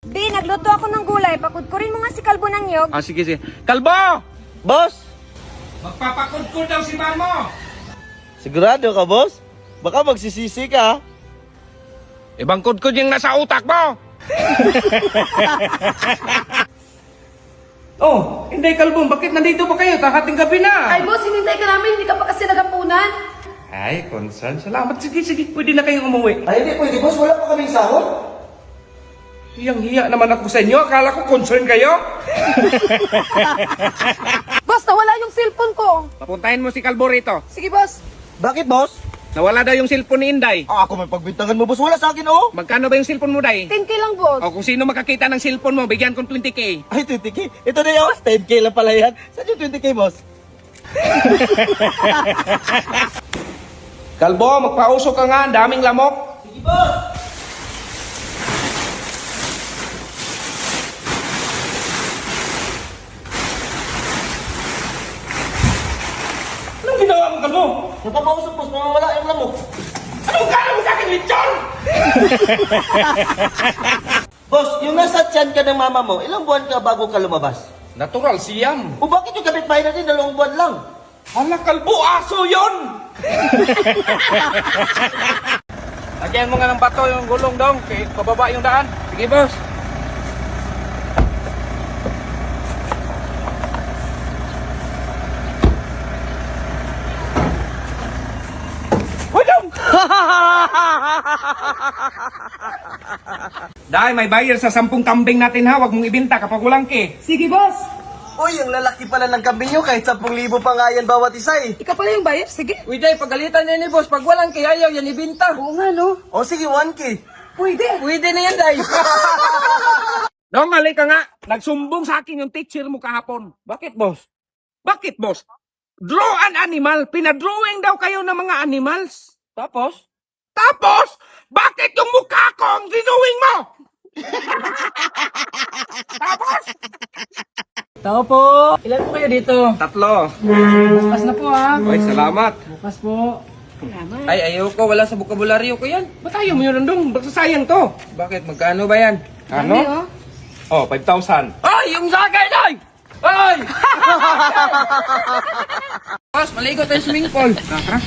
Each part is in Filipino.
Bi, nagluto ako ng gulay. Pakudkurin mo nga si Kalbo ng niyog. Ah, sige, sige. Kalbo! Boss! Magpapakudkod daw si Mamo! Sigurado ka, boss? Baka magsisisi ka. Ibang kudkod yung nasa utak mo! Oh, hindi Kalbo, bakit nandito pa kayo? Kakating gabi na! Ay, boss, hinintay ka namin. Hindi ka pa kasi nagapunan. Ay, Consan, salamat. Sige, sige, pwede na kayong umuwi. Ay, hindi pwede, boss. Wala pa kaming sahod. Hiyang-hiya naman ako sa inyo. Akala ko concern kayo. Boss, nawala yung cellphone ko. Papuntahin mo si Kalbo rito. Sige, boss. Bakit, boss? Nawala daw yung cellphone ni Inday. Ako may pagbintangan mo, boss. Wala sa akin, oh. Magkano ba yung cellphone mo, Day? 10K lang, boss. O kung sino makakita ng cellphone mo, bigyan kong 20K. Ay, 20K. Ito na yun. 10K lang pala yan. Saan yung 20K, boss? Kalbo, magpausok ka nga. Ang daming lamok. Sige, boss. Anong ginawa mo, Kalbo? Napapausap, boss. Mawawala yung lamok. Anong gano'n mo sa akin, Lechon? Boss, yung nasa tiyan ka ng mama mo, ilang buwan ka bago ka lumabas? Natural siyam. O bakit yung kapitbahay natin 2 buwan lang? Hala, Kalbo, aso yun! Lagyan mo nga ng bato yung gulong dong. Okay, pababa yung daan. Sige, boss. Hujong! Dahil may bayar sa 10 kambing natin ha. Huwag mong ibinta kapag walang ke. Sige, boss. Uy, yung lalaki pala ng kambing nyo, kahit 10,000 pa nga yan bawat isa eh. Ikaw pala yung buyer? Sige. Uy, Day, pagalitan niya ni boss. Pag walang ke, ayaw yan ibinta. Oo nga, no? O sige, 1K. Pwede. Pwede na yan, Day. Dong, halika nga. Nagsumbong sa akin yung teacher mo kahapon. Bakit, boss? Bakit, boss? Draw an animal. Pinadrawing daw kayo ng mga animals. Tapos? Tapos? Bakit yung mukha ko ang drawing mo? Tapos? Tao po! Ilan po kayo dito? 3. Bukas na po ha. Ay, salamat. Bukas po. Ay, ayoko. Wala sa bukabularyo ko yan. Ba't ayaw mo yun, Dong? Basta sayang to. Bakit? Magkano ba yan? Ano? Oh, 5,000. Ay, yung sa akin, ay! Ay! Boss, maligo tayo sa swimming pool. Ha?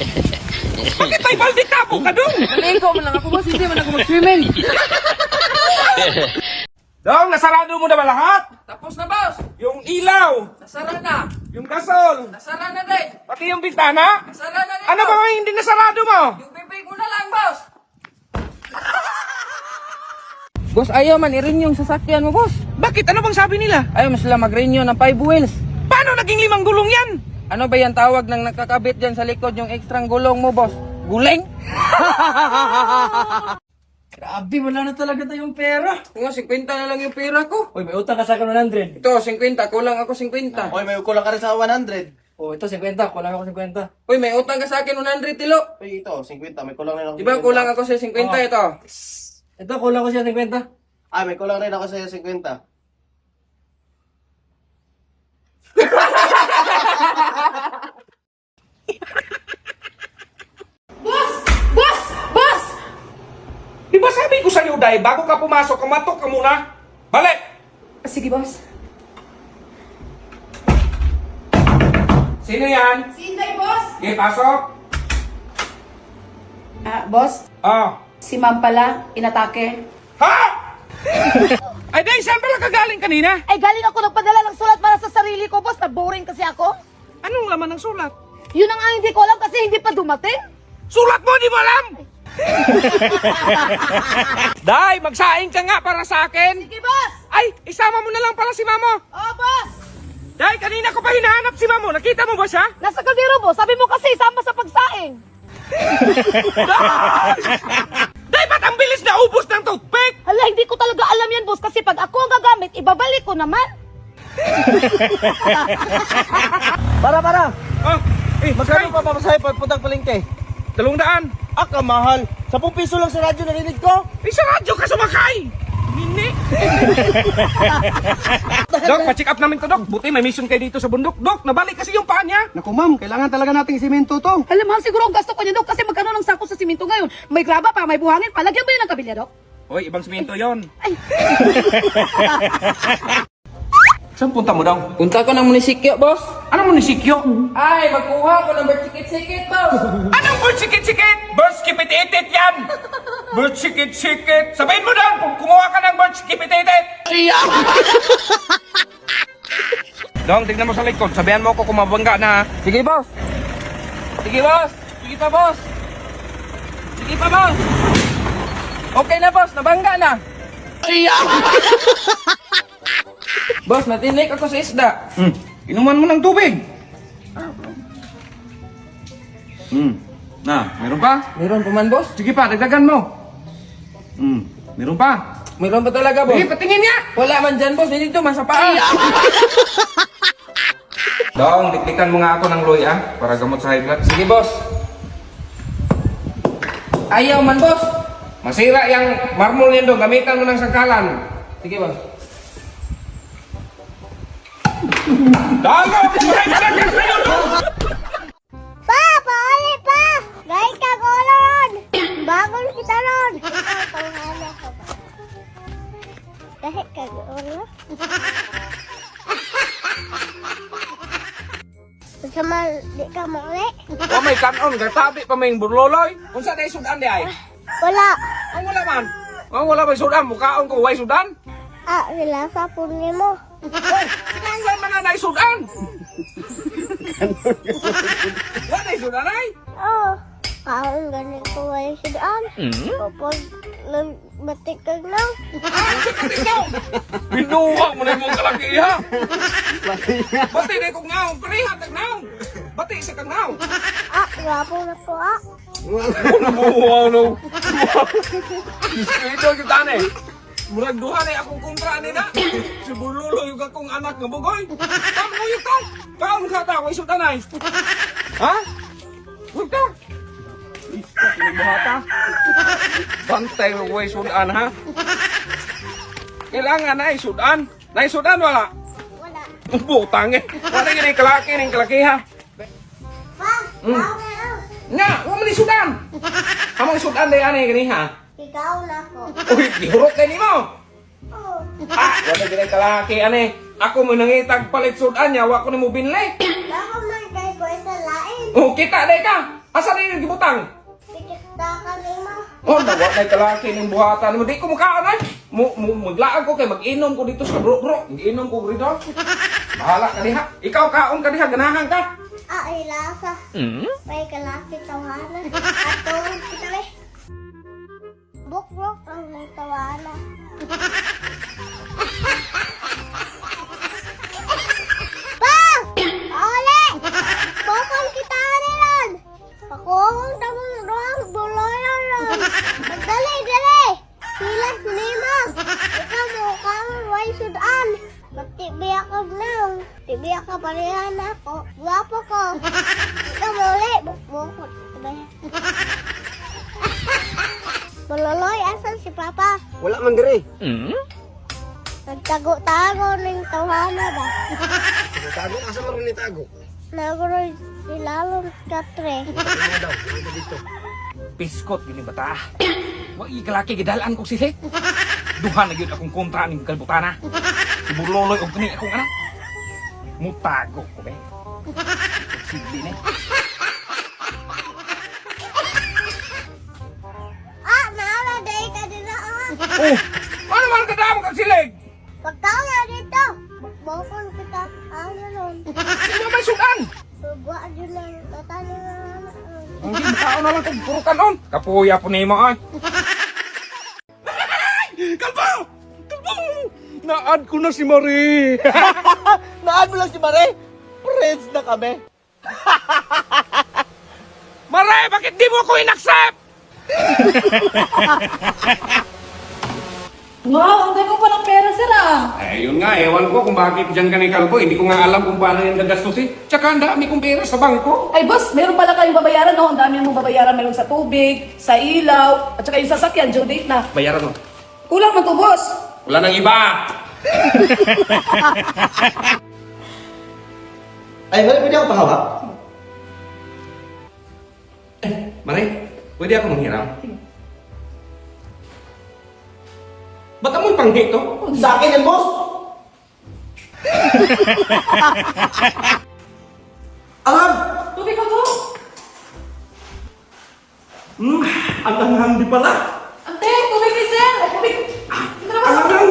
Bakit may balde tapo ka, Dong? Maligo mo lang ako, boss. Hindi man ako mag-swimming. Dong, nasarado mo na ba lahat? Tapos na, boss. Yung ilaw. Nasara na. Yung gasol. Nasara na din. Pati yung bintana. Nasara na din. Ano ba ang hindi nasarado mo? Yung bibig mo na lang, boss. Boss, ayaw man i-renew yung sasakyan mo, boss. Bakit? Ano bang sabi nila? Ayaw mo sila mag-renew ng 5 wheels. Paano naging 5 gulong yan? Ano ba yan tawag ng nakakabit dyan sa likod yung ekstrang gulong mo, boss? Guling? Grabe, wala na talaga tayong pera. Nga, 50 na lang yung pera ko. Uy, may utang ka sa akin 100. Ito, 50. Kulang ako 50. Oy, may kulang ka rin sa 100. Oh, ito 50. Kulang ako 50. Uy, may utang ka sa akin 100, Tilo. Uy, ito, 50. May kulang rin ako. Di ba kulang ako sa 50 ito? Ito, kulang ko siya 50. Ah, may kulang rin ako sa 50. Boss! Boss! Boss! Di ba sabi ko sa'yo, Day, bago ka pumasok, kumatok ka muna. Balik! Sige, boss. Sino yan? Si Inday, boss. Okay, pasok. Boss, Ah. si ma'am pala, inatake. Ha? Ay, Day, saan pala kagaling kanina? Ay, galing ako nagpadala ng sulat para sa sarili ko, boss. Na-boring kasi ako. Anong laman ng sulat? Yun ang nga hindi ko alam kasi hindi pa dumating. Sulat mo, di mo alam! Day, magsaing ka nga para sa akin. Sige, boss. Ay, isama mo na lang pala si Mamo. Oh, boss. Day, kanina ko pa hinahanap si Mamo. Nakita mo ba siya? Nasa kaldero, boss. Sabi mo kasi, sama sa pagsaing. Day, ba't ang bilis na ubos ng toothpick? Hala, hindi ko talaga alam yan, boss. Kasi pag ako ang gagamit, ibabalik ko naman. Para. Oh, Magkano pa pamasahe pagpuntang palengke? 200. Ah, kamahal. 10 piso lang sa radyo narinig ko. Eh, sa radyo ka sumakay! Hindi. Dok, pa-check up namin to, Dok. Buti may mission kayo dito sa bundok. Dok, nabalik kasi yung paa niya. Naku ma'am, kailangan talaga nating simento to. Alam, mahal siguro ang gasto ko niya, Dok. Kasi magkano ng sako sa simento ngayon? May graba pa, may buhangin pa. Lagyan ba yun ng kabilya, Dok? Hoy, ibang simento yon. Saan punta mo daw? Punta ko ng munisipyo, boss. Anong munisipyo? Ay, magkuha ko ng birth sikit-sikit, boss. Anong bird sikit-sikit? Bird skipit-itit yan! Bird sikit-sikit! Sabihin mo daw kung kumuha ka ng bird skipit-itit! Dong, tignan mo sa likod. Sabihan mo ko kung mabangga na. Sige, boss. Sige, boss. Sige pa, boss. Sige pa, boss. Okay na, boss. Nabangga na. Boss, natinik ako sa isda. Inuman mo ng tubig. Na, meron pa? Meron pa man, boss? Sige pa, dagdagan mo. Meron pa? Meron pa talaga, boss? Sige, patingin niya! Wala man dyan, boss. Dito, masa paa. Dong, tiktikan mo nga ako ng loy para gamot sa high blood. Sige, boss. Ayaw man, boss. Masira yung marmol niyan dong, gamitan mo ng sangkalan. Sige, boss. Dalo! Sa'yo, dong! Pa! Pauli pa! Gay ka ko ron! Bagon kita ron! Ikaw, tawala ko ba? Dahil ka ko ron? Sama, di ka mauli? O may kanon, gatabi pa may burloloy. Kung saan ay sudan di ay? Wala! Ang wala man. Ang wala may sudan, mukhaon ko way sudan. Ah, rilasa po ni mo. Kinanglan man na ay sudan. Wala ay sudan ay? Oo. Kaon galing ko wala sidaan. Kapag nagbatikag na. Binuha mo na yung kalakiha. Bati na kong ngaw, pareha tag ngaw. Bati sa kang ngaw. Ah, gwapo na ko ah. Nabuhaw no. Ito yung tane. Murag duha na akong kontra ni na. Si Burlulo yung akong anak ng bugoy. Tama yung ka. Kaon ka ta, way sudan ay. Ha? Huwag ka. Bata. Bantay mo way sudan ha. Kailangan na sudan. Na sudan wala. Wala. Butang eh. Wala yun yung kalaki ng kalakiha. Pa, ikaw na lang. Nga, huwag mo ni sudan. Amang sudan na yan eh ganiha. Ikaw na ko. Uy, ihurot ka ni mo. Oo. Ah, wala din ang kalaki ane. Ako mo nangitag palit sudan niya, wako ni mo binli. Baka man kay ko ito lain. Oh, kita day ka. Asa rin yung gibutang? Pikita ka ni mo. Oh, nawa na kalaki ng buhatan mo. Di ko mukhaan ay. Maglaag ko kay mag-inom ko dito sa bro. Mag-inom ko rito. Bahala ka diha. Ikaw kaon ka diha, ganahan ka. Ah, ilasa. May kalaki tawanan. Atong kita be. Buk-buk ang may tawanan. Pa! Ole! Bukon kita rin! Pakong tamang ruang duloyan ron. Dali, dali! Sila sinima! Ikaw mo kang way sudan. Magtibiyak ka na. Tibiyak ka parehan ako. Guwapo ko. Ikaw mo ulit. Bukbukot. Maloloy, asan si Papa? Wala man dire. Nagtago-tago ng tawhana ba? Tago, asa man rin tago? Naguroy si Lalong Katre. Ano daw? Ano dito? Piskot gini bata. Wa kalaki gidalaan ko sisi. Duha na gyud akong kontra ning kalbutana. Si Burloloy og kini akong anak. Mutago ko be. Sigli ni. Ah, naala day ka din na ah. Oh, ano man kadamo kag silig? Pagtao na dito. Bukbukon kita. Ano nun? Sino may sudan? Sugwa dyan lang. Tatalo na anak. Hindi makaon na lang kung puro kanon. Kapuya po ni mo ay. Kalbo! Kalbo! Naad ko na si Marie. Naan mo lang si Mare? Friends na kami. Marie, bakit di mo ko inaccept? Wow, ang ganda ko ng pera, sir ah. Eh, yun nga, ewan ko kung bakit dyan ka ni Kalbo. Hindi ko nga alam kung paano yung gagastusin. Tsaka ang dami kong pera sa bangko. Ay boss, meron pala kayong babayaran no? Ang dami mong babayaran, meron sa tubig, sa ilaw, at saka yung sasakyan, due date na. Bayaran mo. Kulang man to, boss. Wala nang iba. Ay, Mare, pwede ako pahawak? Marie, pwede ako manghiram? Ba't amoy panghi to? Sa akin yan, boss! Alam! Tubig ko to. Ang anghang di pala. Ante, tubig ni sir. Ay, tubig. Ito na Ang anghang.